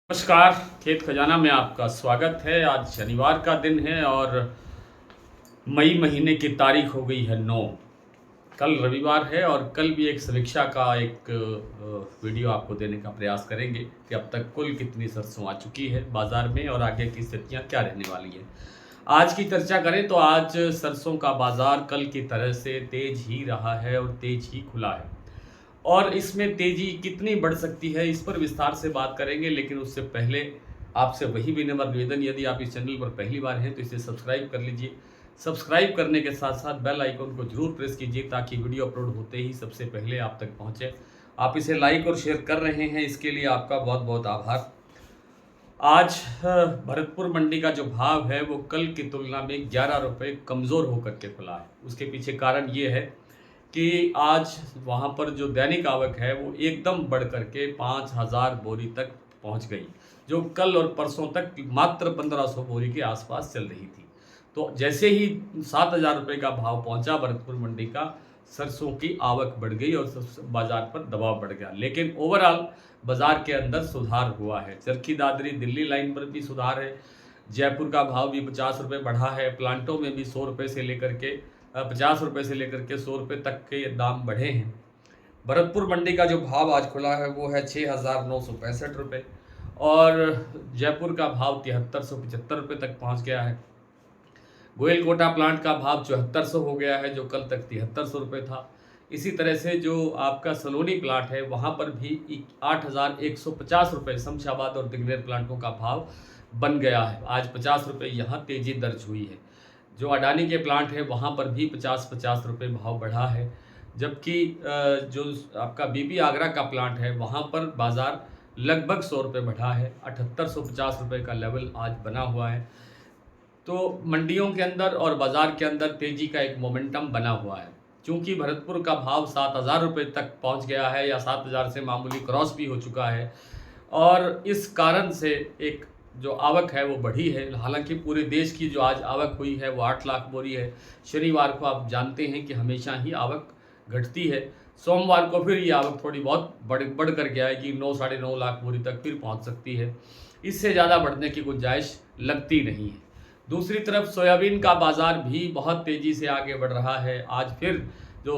नमस्कार, खेत खजाना में आपका स्वागत है। आज शनिवार का दिन है और मई महीने की तारीख हो गई है 9। कल रविवार है और कल भी एक समीक्षा का एक वीडियो आपको देने का प्रयास करेंगे कि अब तक कुल कितनी सरसों आ चुकी है बाज़ार में और आगे की स्थितियाँ क्या रहने वाली है। आज की चर्चा करें तो आज सरसों का बाज़ार कल की तरह से तेज़ ही रहा है और तेज़ ही खुला है और इसमें तेज़ी कितनी बढ़ सकती है इस पर विस्तार से बात करेंगे। लेकिन उससे पहले आपसे वही विनम्र निवेदन, यदि आप इस चैनल पर पहली बार हैं तो इसे सब्सक्राइब कर लीजिए। सब्सक्राइब करने के साथ साथ बेल आइकन को जरूर प्रेस कीजिए ताकि वीडियो अपलोड होते ही सबसे पहले आप तक पहुंचे। आप इसे लाइक और शेयर कर रहे हैं, इसके लिए आपका बहुत बहुत आभार। आज भरतपुर मंडी का जो भाव है वो कल की तुलना में 11 रुपये कमज़ोर होकर के खुला है। उसके पीछे कारण ये है कि आज वहाँ पर जो दैनिक आवक है वो एकदम बढ़ करके 5000 बोरी तक पहुँच गई, जो कल और परसों तक मात्र 1500 बोरी के आसपास चल रही थी। तो जैसे ही 7000 रुपये का भाव पहुँचा भरतपुर मंडी का, सरसों की आवक बढ़ गई और बाज़ार पर दबाव बढ़ गया। लेकिन ओवरऑल बाज़ार के अंदर सुधार हुआ है। चरखी दादरी दिल्ली लाइन पर भी सुधार है। जयपुर का भाव भी 50 रुपये बढ़ा है। प्लांटों में भी 100 रुपये से लेकर के 50 रुपये से लेकर के 100 रुपये तक के दाम बढ़े हैं। भरतपुर मंडी का जो भाव आज खुला है वो है 6,965 रुपये और जयपुर का भाव 7375 रुपये तक पहुंच गया है। गोयलकोटा प्लांट का भाव 7400 हो गया है, जो कल तक 7300 रुपये था। इसी तरह से जो आपका सलोनी प्लांट है वहाँ पर भी 8150 रुपये शमशाबाद और दिग्नेर प्लांटों का भाव बन गया है। आज 50 रुपये यहाँ तेज़ी दर्ज हुई है। जो अडानी के प्लांट है वहाँ पर भी 50-50 रुपये भाव बढ़ा है। जबकि जो आपका बीपी आगरा का प्लांट है वहाँ पर बाज़ार लगभग 100 रुपये बढ़ा है। 7850 रुपये का लेवल आज बना हुआ है। तो मंडियों के अंदर और बाज़ार के अंदर तेज़ी का एक मोमेंटम बना हुआ है। चूँकि भरतपुर का भाव 7000 रुपये तक पहुँच गया है या 7000 से मामूली क्रॉस भी हो चुका है और इस कारण से एक जो आवक है वो बढ़ी है। हालांकि पूरे देश की जो आज आवक हुई है वो 8 लाख बोरी है। शनिवार को आप जानते हैं कि हमेशा ही आवक घटती है। सोमवार को फिर ये आवक थोड़ी बहुत बढ़ कर के आएगी, 9-9.5 लाख बोरी तक फिर पहुंच सकती है। इससे ज़्यादा बढ़ने की गुंजाइश लगती नहीं है। दूसरी तरफ सोयाबीन का बाज़ार भी बहुत तेज़ी से आगे बढ़ रहा है। आज फिर जो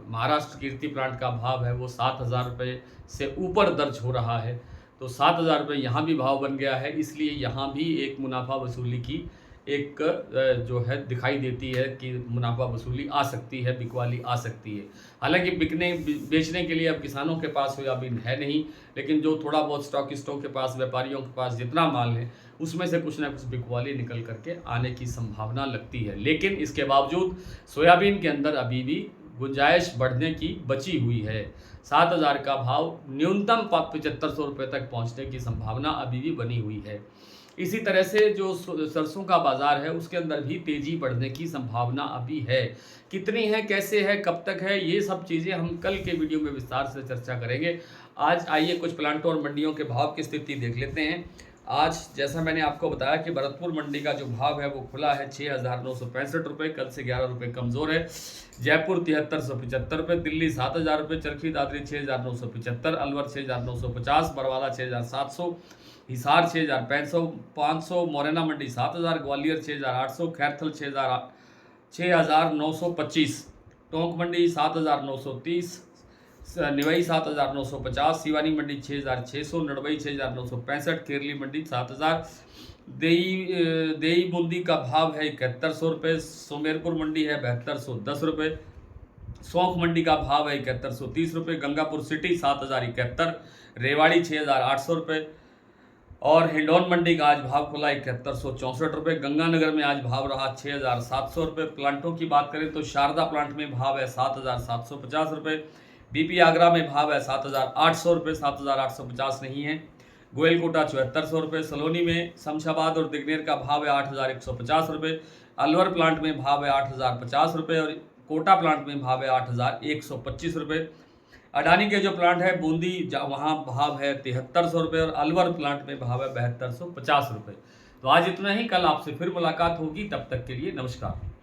महाराष्ट्र कीर्ति प्लांट का भाव है वो 7000 रुपये से ऊपर दर्ज हो रहा है। तो 7000 रुपये यहाँ भी भाव बन गया है, इसलिए यहाँ भी एक मुनाफा वसूली की एक जो है दिखाई देती है कि मुनाफा वसूली आ सकती है, बिकवाली आ सकती है। हालांकि बेचने के लिए अब किसानों के पास सोयाबीन है नहीं, लेकिन जो थोड़ा बहुत स्टॉकिस्टों के पास, व्यापारियों के पास जितना माल है उसमें से कुछ ना कुछ बिकवाली निकल करके आने की संभावना लगती है। लेकिन इसके बावजूद सोयाबीन के अंदर अभी भी गुंजाइश बढ़ने की बची हुई है। 7000 का भाव न्यूनतम 7500 रुपये तक पहुंचने की संभावना अभी भी बनी हुई है। इसी तरह से जो सरसों का बाज़ार है उसके अंदर भी तेज़ी बढ़ने की संभावना अभी है। कितनी है, कैसे है, कब तक है, ये सब चीज़ें हम कल के वीडियो में विस्तार से चर्चा करेंगे। आज आइए कुछ प्लांटों और मंडियों के भाव की स्थिति देख लेते हैं। आज जैसा मैंने आपको बताया कि भरतपुर मंडी का जो भाव है वो खुला है 6,965 रुपये, कल से 11 रुपये कमज़ोर है। जयपुर 7375 रुपये, दिल्ली 7000 रुपये, चरखी दादरी 6975, अलवर 6950, बरवाला 6700, हिसार 6500, मोरैना मंडी 7000, ग्वालियर 6800, खैरथल 6925, टोंक मंडी 7930, निवाई 7950, सिवानी मंडी 6600, नड़बई 6965, केरली मंडी 7000, देई बूंदी का भाव है 7100 रुपये, सुमेरपुर मंडी है 7210 रुपये, सौंख मंडी का भाव है 7130 रुपये, गंगापुर सिटी 7071, रेवाड़ी 6800 रुपये और हिंडौन मंडी का आज भाव खुला 7164 रुपये। गंगानगर में आज भाव रहा 6700 रुपये। प्लांटों की बात करें तो शारदा प्लांट में भाव है 7750 रुपये, बीपी आगरा में भाव है 7800 रुपये, 7850 नहीं है। गोयलकोटा 7400 रुपये, सलोनी में शमशाबाद और दिग्नेर का भाव है 8150 रुपये, अलवर प्लांट में भाव है 8050 रुपये और कोटा प्लांट में भाव है 8125 रुपये। अडानी के जो प्लांट है बूंदी वहाँ भाव है 7300 रुपये और अलवर प्लांट में भाव है 7250 रुपये। तो आज इतना ही, कल आपसे फिर मुलाकात होगी, तब तक के लिए नमस्कार।